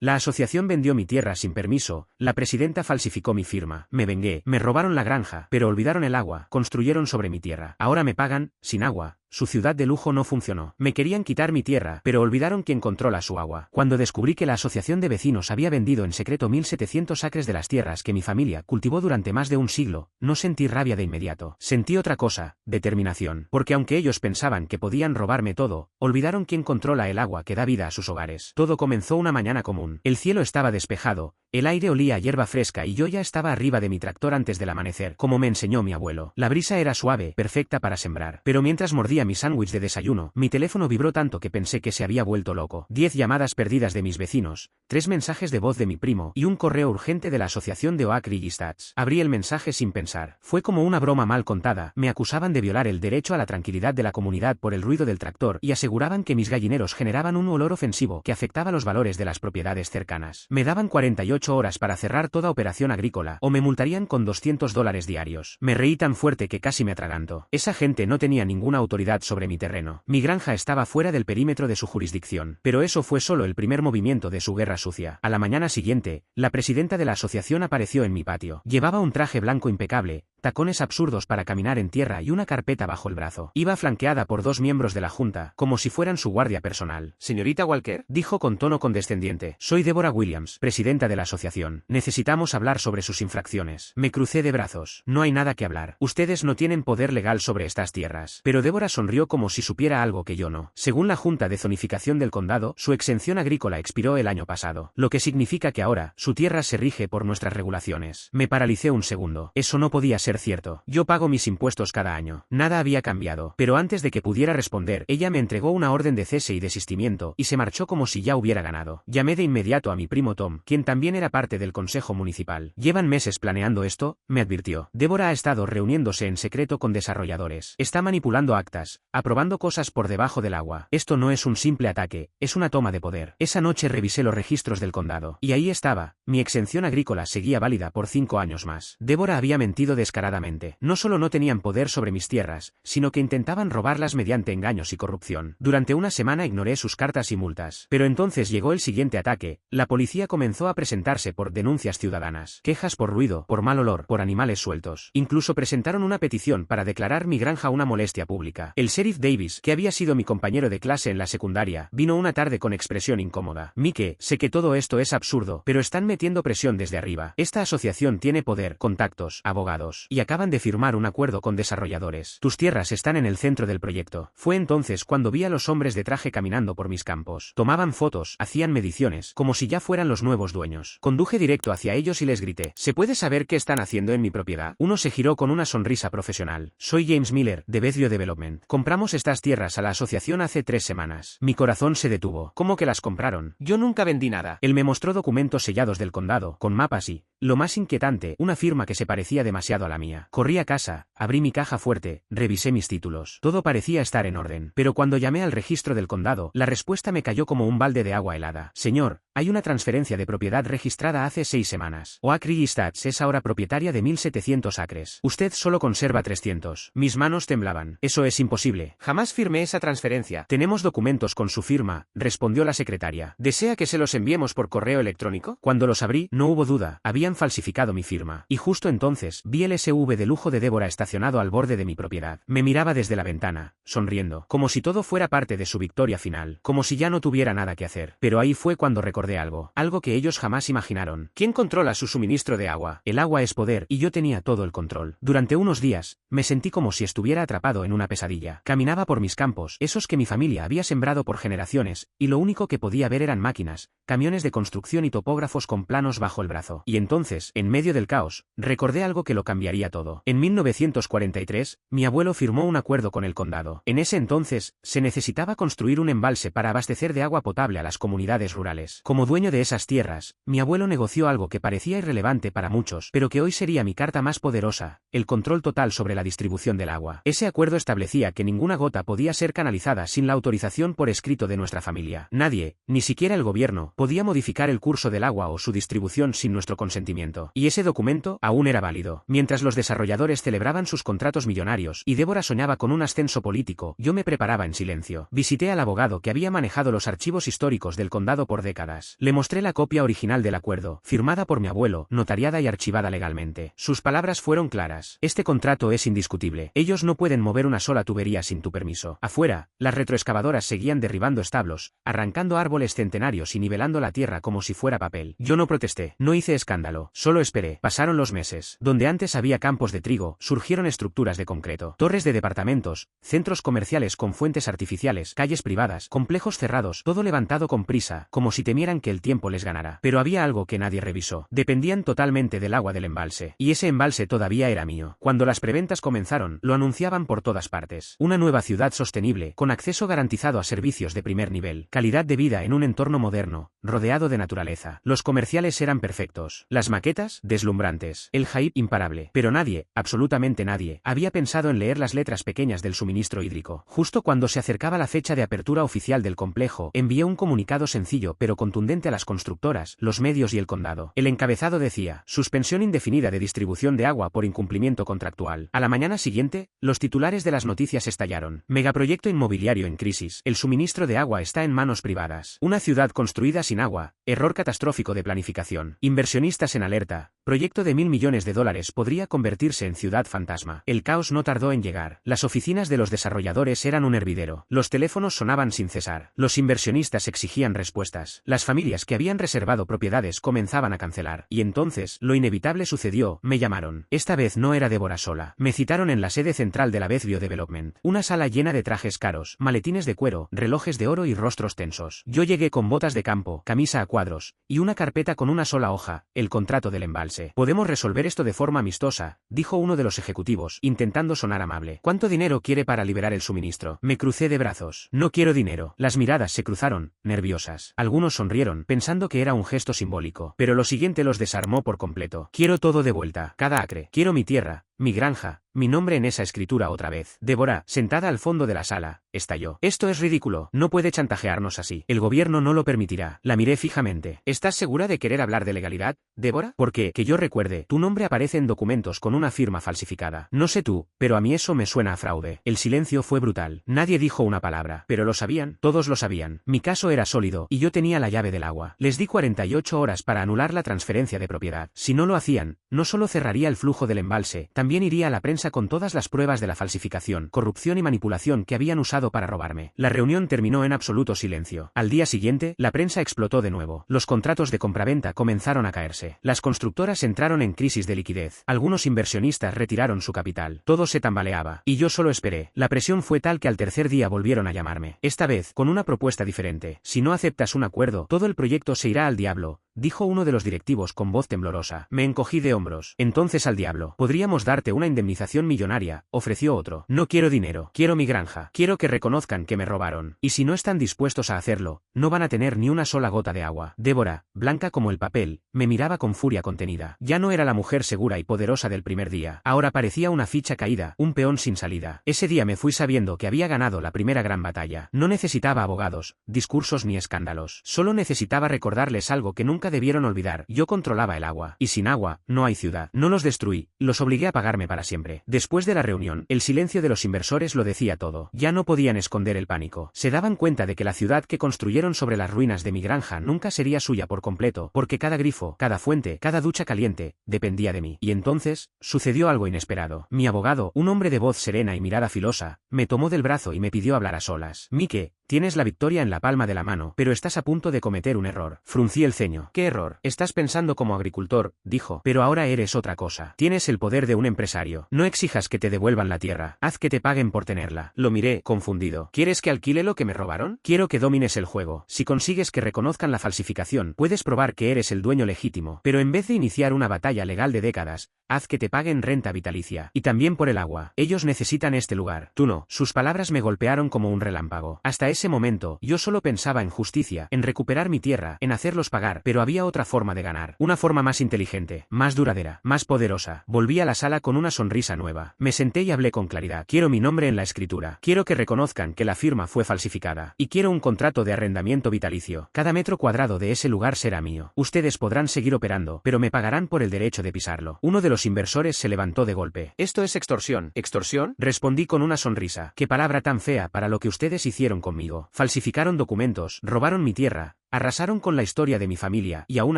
La asociación vendió mi tierra sin permiso, la presidenta falsificó mi firma, me vengué, me robaron la granja, pero olvidaron el agua, construyeron sobre mi tierra. Ahora me pagan, sin agua. Su ciudad de lujo no funcionó. Me querían quitar mi tierra, pero olvidaron quién controla su agua. Cuando descubrí que la asociación de vecinos había vendido en secreto 1700 acres de las tierras que mi familia cultivó durante más de un siglo, no sentí rabia de inmediato. Sentí otra cosa, determinación. Porque aunque ellos pensaban que podían robarme todo, olvidaron quién controla el agua que da vida a sus hogares. Todo comenzó una mañana común. El cielo estaba despejado, el aire olía a hierba fresca y yo ya estaba arriba de mi tractor antes del amanecer, como me enseñó mi abuelo. La brisa era suave, perfecta para sembrar. Pero mientras mordía mi sándwich de desayuno, mi teléfono vibró tanto que pensé que se había vuelto loco. 10 llamadas perdidas de mis vecinos, 3 mensajes de voz de mi primo y un correo urgente de la asociación de Oak Ridge Estates. Abrí el mensaje sin pensar. Fue como una broma mal contada. Me acusaban de violar el derecho a la tranquilidad de la comunidad por el ruido del tractor y aseguraban que mis gallineros generaban un olor ofensivo que afectaba los valores de las propiedades cercanas. Me daban 48 horas para cerrar toda operación agrícola o me multarían con $200 diarios. Me reí tan fuerte que casi me atraganto. Esa gente no tenía ninguna autoridad sobre mi terreno. Mi granja estaba fuera del perímetro de su jurisdicción. Pero eso fue solo el primer movimiento de su guerra sucia. A la mañana siguiente, la presidenta de la asociación apareció en mi patio. Llevaba un traje blanco impecable, tacones absurdos para caminar en tierra y una carpeta bajo el brazo. Iba flanqueada por 2 miembros de la junta, como si fueran su guardia personal. Señorita Walker, dijo con tono condescendiente. Soy Deborah Williams, presidenta de la asociación. Necesitamos hablar sobre sus infracciones. Me crucé de brazos. No hay nada que hablar. Ustedes no tienen poder legal sobre estas tierras. Pero Deborah sonrió como si supiera algo que yo no. Según la Junta de Zonificación del Condado, su exención agrícola expiró el año pasado. Lo que significa que ahora, su tierra se rige por nuestras regulaciones. Me paralicé un segundo. Eso no podía ser cierto. Yo pago mis impuestos cada año. Nada había cambiado. Pero antes de que pudiera responder, ella me entregó una orden de cese y desistimiento, y se marchó como si ya hubiera ganado. Llamé de inmediato a mi primo Tom, quien también era parte del consejo municipal. Llevan meses planeando esto, me advirtió. Deborah ha estado reuniéndose en secreto con desarrolladores. Está manipulando actas, aprobando cosas por debajo del agua. Esto no es un simple ataque, es una toma de poder. Esa noche revisé los registros del condado. Y ahí estaba, mi exención agrícola seguía válida por 5 años más. Deborah había mentido descaradamente. No solo no tenían poder sobre mis tierras, sino que intentaban robarlas mediante engaños y corrupción. Durante una semana ignoré sus cartas y multas. Pero entonces llegó el siguiente ataque. La policía comenzó a presentarse por denuncias ciudadanas. Quejas por ruido, por mal olor, por animales sueltos. Incluso presentaron una petición para declarar mi granja una molestia pública. El sheriff Davis, que había sido mi compañero de clase en la secundaria, vino una tarde con expresión incómoda. Mike, sé que todo esto es absurdo, pero están metiendo presión desde arriba. Esta asociación tiene poder, contactos, abogados, y acaban de firmar un acuerdo con desarrolladores. Tus tierras están en el centro del proyecto. Fue entonces cuando vi a los hombres de traje caminando por mis campos. Tomaban fotos, hacían mediciones, como si ya fueran los nuevos dueños. Conduje directo hacia ellos y les grité. ¿Se puede saber qué están haciendo en mi propiedad? Uno se giró con una sonrisa profesional. Soy James Miller, de Bethio Development. Compramos estas tierras a la asociación hace 3 semanas. Mi corazón se detuvo. ¿Cómo que las compraron? Yo nunca vendí nada. Él me mostró documentos sellados del condado, con mapas y, lo más inquietante, una firma que se parecía demasiado a la mía. Corrí a casa, abrí mi caja fuerte, revisé mis títulos. Todo parecía estar en orden. Pero cuando llamé al registro del condado, la respuesta me cayó como un balde de agua helada. Señor, hay una transferencia de propiedad registrada hace 6 semanas. Oak Ridge Estates es ahora propietaria de 1700 acres. Usted solo conserva 300. Mis manos temblaban. Eso es imposible. Jamás firmé esa transferencia. Tenemos documentos con su firma, respondió la secretaria. ¿Desea que se los enviemos por correo electrónico? Cuando los abrí, no hubo duda. Habían falsificado mi firma. Y justo entonces, vi el SUV de lujo de Deborah estacionado al borde de mi propiedad. Me miraba desde la ventana, sonriendo, como si todo fuera parte de su victoria final, como si ya no tuviera nada que hacer. Pero ahí fue cuando recordé algo que ellos jamás imaginaron. ¿Quién controla su suministro de agua? El agua es poder, y yo tenía todo el control. Durante unos días, me sentí como si estuviera atrapado en una pesadilla. Caminaba por mis campos, esos que mi familia había sembrado por generaciones, y lo único que podía ver eran máquinas, camiones de construcción y topógrafos con planos bajo el brazo. Y entonces, en medio del caos, recordé algo que lo cambiaría todo. En 1943, mi abuelo firmó un acuerdo con el condado. En ese entonces, se necesitaba construir un embalse para abastecer de agua potable a las comunidades rurales. Como dueño de esas tierras, mi abuelo negoció algo que parecía irrelevante para muchos, pero que hoy sería mi carta más poderosa, el control total sobre la distribución del agua. Ese acuerdo establecía que ninguna gota podía ser canalizada sin la autorización por escrito de nuestra familia. Nadie, ni siquiera el gobierno, podía modificar el curso del agua o su distribución sin nuestro consentimiento. Y ese documento aún era válido. Mientras los desarrolladores celebraban sus contratos millonarios y Deborah soñaba con un ascenso político, yo me preparaba en silencio. Visité al abogado que había manejado los archivos históricos del condado por décadas. solas. Le mostré la copia original del acuerdo, firmada por mi abuelo, notariada y archivada legalmente. Sus palabras fueron claras. Este contrato es indiscutible. Ellos no pueden mover una sola tubería sin tu permiso. Afuera, las retroexcavadoras seguían derribando establos, arrancando árboles centenarios y nivelando la tierra como si fuera papel. Yo no protesté, no hice escándalo, solo esperé. Pasaron los meses. Donde antes había campos de trigo, surgieron estructuras de concreto, torres de departamentos, centros comerciales con fuentes artificiales, calles privadas, complejos cerrados, todo levantado con prisa, como si temieran que el tiempo les ganara. Pero había algo que nadie revisó. Dependían totalmente del agua del embalse. Y ese embalse todavía era mío. Cuando las preventas comenzaron, lo anunciaban por todas partes. Una nueva ciudad sostenible, con acceso garantizado a servicios de primer nivel, calidad de vida en un entorno moderno, rodeado de naturaleza. Los comerciales eran perfectos. Las maquetas, deslumbrantes. El hype imparable. Pero nadie, absolutamente nadie, había pensado en leer las letras pequeñas del suministro hídrico. Justo cuando se acercaba la fecha de apertura oficial del complejo, envié un comunicado sencillo pero contundente a las constructoras, los medios y el condado. El encabezado decía: suspensión indefinida de distribución de agua por incumplimiento contractual. A la mañana siguiente, los titulares de las noticias estallaron. Megaproyecto inmobiliario en crisis. El suministro de agua está en manos privadas. Una ciudad construida sin agua. Error catastrófico de planificación. Inversionistas en alerta. Proyecto de $1.000 millones podría convertirse en ciudad fantasma. El caos no tardó en llegar. Las oficinas de los desarrolladores eran un hervidero. Los teléfonos sonaban sin cesar. Los inversionistas exigían respuestas. Las familias que habían reservado propiedades comenzaban a cancelar. Y entonces, lo inevitable sucedió. Me llamaron. Esta vez no era Débora sola. Me citaron en la sede central de la Bethview Development. Una sala llena de trajes caros, maletines de cuero, relojes de oro y rostros tensos. Yo llegué con botas de campo, camisa a cuadros, y una carpeta con una sola hoja, el contrato del embalse. Podemos resolver esto de forma amistosa, dijo uno de los ejecutivos, intentando sonar amable. ¿Cuánto dinero quiere para liberar el suministro? Me crucé de brazos. No quiero dinero. Las miradas se cruzaron, nerviosas. Algunos sonrieron, pensando que era un gesto simbólico, pero lo siguiente los desarmó por completo. Quiero todo de vuelta, cada acre. Quiero mi tierra, mi granja, mi nombre en esa escritura otra vez. Débora, sentada al fondo de la sala, estalló. Esto es ridículo. No puede chantajearnos así. El gobierno no lo permitirá. La miré fijamente. ¿Estás segura de querer hablar de legalidad, Débora? Porque, que yo recuerde, tu nombre aparece en documentos con una firma falsificada. No sé tú, pero a mí eso me suena a fraude. El silencio fue brutal. Nadie dijo una palabra. Pero lo sabían. Todos lo sabían. Mi caso era sólido, y yo tenía la llave del agua. Les di 48 horas para anular la transferencia de propiedad. Si no lo hacían, no solo cerraría el flujo del embalse, también iría a la prensa con todas las pruebas de la falsificación, corrupción y manipulación que habían usado para robarme. La reunión terminó en absoluto silencio. Al día siguiente, la prensa explotó de nuevo. Los contratos de compraventa comenzaron a caerse. Las constructoras entraron en crisis de liquidez. Algunos inversionistas retiraron su capital. Todo se tambaleaba. Y yo solo esperé. La presión fue tal que al tercer día volvieron a llamarme. Esta vez, con una propuesta diferente. Si no aceptas un acuerdo, todo el proyecto se irá al diablo, dijo uno de los directivos con voz temblorosa. Me encogí de hombros. Entonces al diablo. Podríamos darte una indemnización millonaria, ofreció otro. No quiero dinero. Quiero mi granja. Quiero que reconozcan que me robaron. Y si no están dispuestos a hacerlo, no van a tener ni una sola gota de agua. Débora, blanca como el papel, me miraba con furia contenida. Ya no era la mujer segura y poderosa del primer día. Ahora parecía una ficha caída, un peón sin salida. Ese día me fui sabiendo que había ganado la primera gran batalla. No necesitaba abogados, discursos ni escándalos. Solo necesitaba recordarles algo que nunca debieron olvidar. Yo controlaba el agua. Y sin agua, no hay ciudad. No los destruí, los obligué a pagarme para siempre. Después de la reunión, el silencio de los inversores lo decía todo. Ya no podían esconder el pánico. Se daban cuenta de que la ciudad que construyeron sobre las ruinas de mi granja nunca sería suya por completo, porque cada grifo, cada fuente, cada ducha caliente, dependía de mí. Y entonces, sucedió algo inesperado. Mi abogado, un hombre de voz serena y mirada filosa, me tomó del brazo y me pidió hablar a solas. Mike, tienes la victoria en la palma de la mano, pero estás a punto de cometer un error. Fruncí el ceño. ¿Qué error? Estás pensando como agricultor, dijo, pero ahora eres otra cosa. Tienes el poder de un empresario. No exijas que te devuelvan la tierra. Haz que te paguen por tenerla. Lo miré, confundido. ¿Quieres que alquile lo que me robaron? Quiero que domines el juego. Si consigues que reconozcan la falsificación, puedes probar que eres el dueño legítimo. Pero en vez de iniciar una batalla legal de décadas, haz que te paguen renta vitalicia. Y también por el agua. Ellos necesitan este lugar. Tú no. Sus palabras me golpearon como un relámpago. Hasta ese momento, yo solo pensaba en justicia, en recuperar mi tierra, en hacerlos pagar, pero había otra forma de ganar. Una forma más inteligente, más duradera, más poderosa. Volví a la sala con una sonrisa nueva. Me senté y hablé con claridad. Quiero mi nombre en la escritura. Quiero que reconozcan que la firma fue falsificada. Y quiero un contrato de arrendamiento vitalicio. Cada metro cuadrado de ese lugar será mío. Ustedes podrán seguir operando, pero me pagarán por el derecho de pisarlo. Uno de los inversores se levantó de golpe. Esto es extorsión. ¿Extorsión? Respondí con una sonrisa. Qué palabra tan fea para lo que ustedes hicieron conmigo. conmigo. Falsificaron documentos, robaron mi tierra, arrasaron con la historia de mi familia, y aún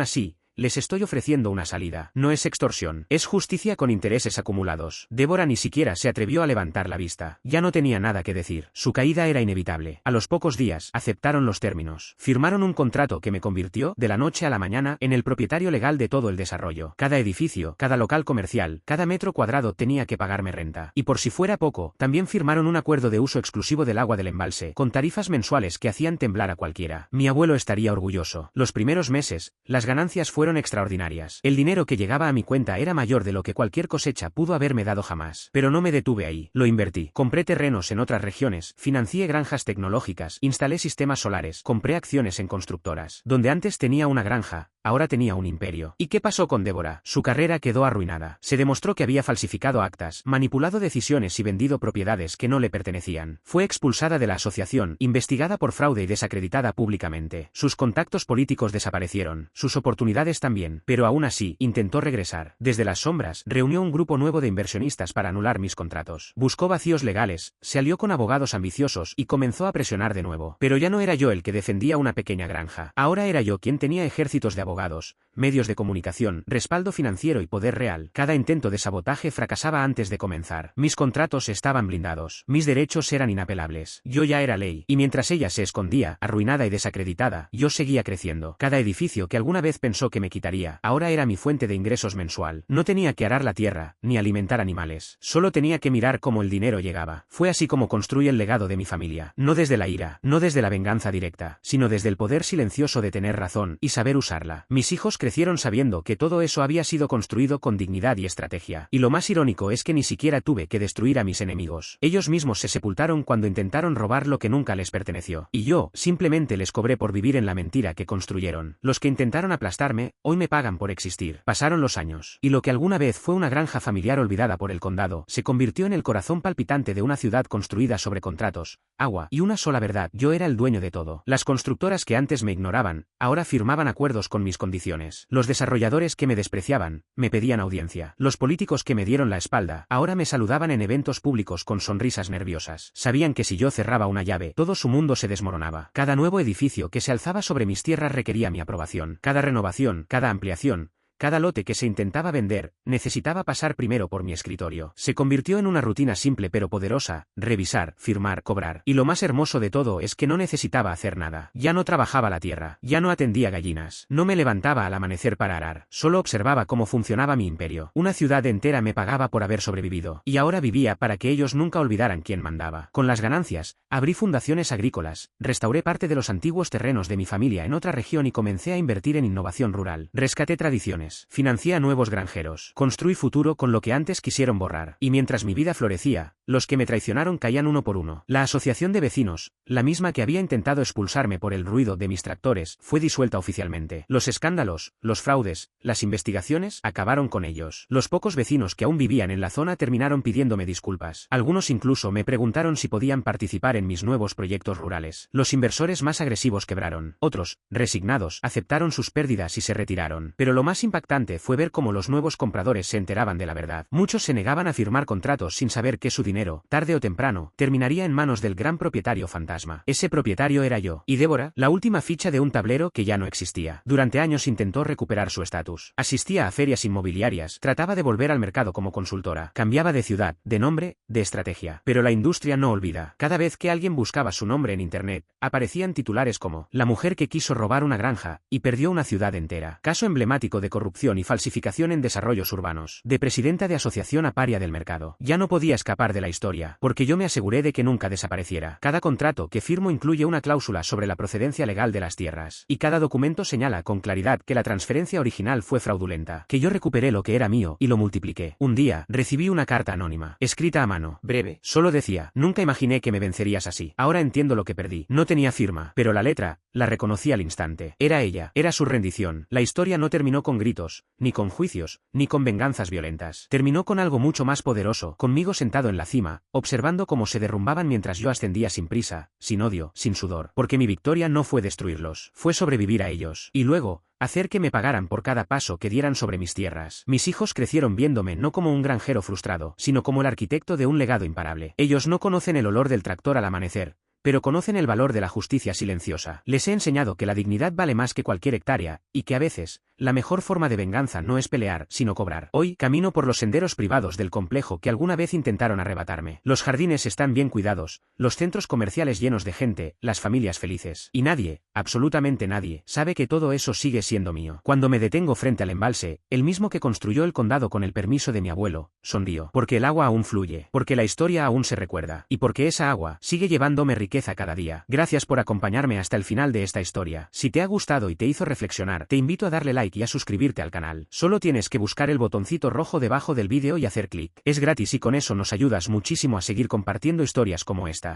así, les estoy ofreciendo una salida. No es extorsión, es justicia con intereses acumulados. Débora ni siquiera se atrevió a levantar la vista. Ya no tenía nada que decir. Su caída era inevitable. A los pocos días, aceptaron los términos. Firmaron un contrato que me convirtió, de la noche a la mañana, en el propietario legal de todo el desarrollo. Cada edificio, cada local comercial, cada metro cuadrado tenía que pagarme renta. Y por si fuera poco, también firmaron un acuerdo de uso exclusivo del agua del embalse, con tarifas mensuales que hacían temblar a cualquiera. Mi abuelo estaría orgulloso. Los primeros meses, las ganancias fueron extraordinarias. El dinero que llegaba a mi cuenta era mayor de lo que cualquier cosecha pudo haberme dado jamás. Pero no me detuve ahí. Lo invertí. Compré terrenos en otras regiones, financié granjas tecnológicas, instalé sistemas solares, compré acciones en constructoras. Donde antes tenía una granja, ahora tenía un imperio. ¿Y qué pasó con Débora? Su carrera quedó arruinada. Se demostró que había falsificado actas, manipulado decisiones y vendido propiedades que no le pertenecían. Fue expulsada de la asociación, investigada por fraude y desacreditada públicamente. Sus contactos políticos desaparecieron, sus oportunidades también, pero aún así, intentó regresar. Desde las sombras, reunió un grupo nuevo de inversionistas para anular mis contratos. Buscó vacíos legales, se alió con abogados ambiciosos y comenzó a presionar de nuevo. Pero ya no era yo el que defendía una pequeña granja. Ahora era yo quien tenía ejércitos de abogados, medios de comunicación, respaldo financiero y poder real. Cada intento de sabotaje fracasaba antes de comenzar. Mis contratos estaban blindados. Mis derechos eran inapelables. Yo ya era ley. Y mientras ella se escondía, arruinada y desacreditada, yo seguía creciendo. Cada edificio que alguna vez pensó que me quitaría, ahora era mi fuente de ingresos mensual. No tenía que arar la tierra, ni alimentar animales. Solo tenía que mirar cómo el dinero llegaba. Fue así como construí el legado de mi familia. No desde la ira, no desde la venganza directa, sino desde el poder silencioso de tener razón y saber usarla. Mis hijos crecieron sabiendo que todo eso había sido construido con dignidad y estrategia. Y lo más irónico es que ni siquiera tuve que destruir a mis enemigos. Ellos mismos se sepultaron cuando intentaron robar lo que nunca les perteneció. Y yo, simplemente les cobré por vivir en la mentira que construyeron. Los que intentaron aplastarme, hoy me pagan por existir. Pasaron los años. Y lo que alguna vez fue una granja familiar olvidada por el condado, se convirtió en el corazón palpitante de una ciudad construida sobre contratos, agua y una sola verdad. Yo era el dueño de todo. Las constructoras que antes me ignoraban, ahora firmaban acuerdos con mis condiciones. Los desarrolladores que me despreciaban, me pedían audiencia. Los políticos que me dieron la espalda, ahora me saludaban en eventos públicos con sonrisas nerviosas. Sabían que si yo cerraba una llave, todo su mundo se desmoronaba. Cada nuevo edificio que se alzaba sobre mis tierras requería mi aprobación. Cada renovación, cada ampliación, cada lote que se intentaba vender, necesitaba pasar primero por mi escritorio. Se convirtió en una rutina simple pero poderosa: revisar, firmar, cobrar. Y lo más hermoso de todo es que no necesitaba hacer nada. Ya no trabajaba la tierra, ya no atendía gallinas, no me levantaba al amanecer para arar, solo observaba cómo funcionaba mi imperio. Una ciudad entera me pagaba por haber sobrevivido, y ahora vivía para que ellos nunca olvidaran quién mandaba. Con las ganancias, abrí fundaciones agrícolas, restauré parte de los antiguos terrenos de mi familia en otra región y comencé a invertir en innovación rural. Rescaté tradiciones, financié a nuevos granjeros, construí futuro con lo que antes quisieron borrar. Y mientras mi vida florecía, los que me traicionaron caían uno por uno. La asociación de vecinos, la misma que había intentado expulsarme por el ruido de mis tractores, fue disuelta oficialmente. Los escándalos, los fraudes, las investigaciones acabaron con ellos. Los pocos vecinos que aún vivían en la zona terminaron pidiéndome disculpas. Algunos incluso me preguntaron si podían participar en mis nuevos proyectos rurales. Los inversores más agresivos quebraron. Otros, resignados, aceptaron sus pérdidas y se retiraron. Pero lo más impactante fue ver cómo los nuevos compradores se enteraban de la verdad. Muchos se negaban a firmar contratos sin saber que su dinero, tarde o temprano, terminaría en manos del gran propietario fantasma. Ese propietario era yo. Y Débora, la última ficha de un tablero que ya no existía. Durante años intentó recuperar su estatus. Asistía a ferias inmobiliarias, trataba de volver al mercado como consultora. Cambiaba de ciudad, de nombre, de estrategia. Pero la industria no olvida. Cada vez que alguien buscaba su nombre en internet, aparecían titulares como: la mujer que quiso robar una granja y perdió una ciudad entera. Caso emblemático de corrupción y falsificación en desarrollos urbanos. De presidenta de asociación a paria del mercado. Ya no podía escapar de la historia, porque yo me aseguré de que nunca desapareciera. Cada contrato que firmo incluye una cláusula sobre la procedencia legal de las tierras. Y cada documento señala con claridad que la transferencia original fue fraudulenta. Que yo recuperé lo que era mío y lo multipliqué. Un día, recibí una carta anónima, escrita a mano, breve. Solo decía: nunca imaginé que me vencerías así. Ahora entiendo lo que perdí. No tenía firma, pero la letra, la reconocí al instante. Era ella, era su rendición. La historia no terminó con gritos, ni con juicios, ni con venganzas violentas. Terminó con algo mucho más poderoso, conmigo sentado en la cima, observando cómo se derrumbaban mientras yo ascendía sin prisa, sin odio, sin sudor. Porque mi victoria no fue destruirlos, fue sobrevivir a ellos. Y luego, hacer que me pagaran por cada paso que dieran sobre mis tierras. Mis hijos crecieron viéndome no como un granjero frustrado, sino como el arquitecto de un legado imparable. Ellos no conocen el olor del tractor al amanecer, pero conocen el valor de la justicia silenciosa. Les he enseñado que la dignidad vale más que cualquier hectárea, y que a veces, la mejor forma de venganza no es pelear, sino cobrar. Hoy, camino por los senderos privados del complejo que alguna vez intentaron arrebatarme. Los jardines están bien cuidados, los centros comerciales llenos de gente, las familias felices. Y nadie, absolutamente nadie, sabe que todo eso sigue siendo mío. Cuando me detengo frente al embalse, el mismo que construyó el condado con el permiso de mi abuelo, sonrío. Porque el agua aún fluye, porque la historia aún se recuerda, y porque esa agua sigue llevándome riqueza cada día. Gracias por acompañarme hasta el final de esta historia. Si te ha gustado y te hizo reflexionar, te invito a darle like y a suscribirte al canal. Solo tienes que buscar el botoncito rojo debajo del vídeo y hacer clic. Es gratis y con eso nos ayudas muchísimo a seguir compartiendo historias como esta.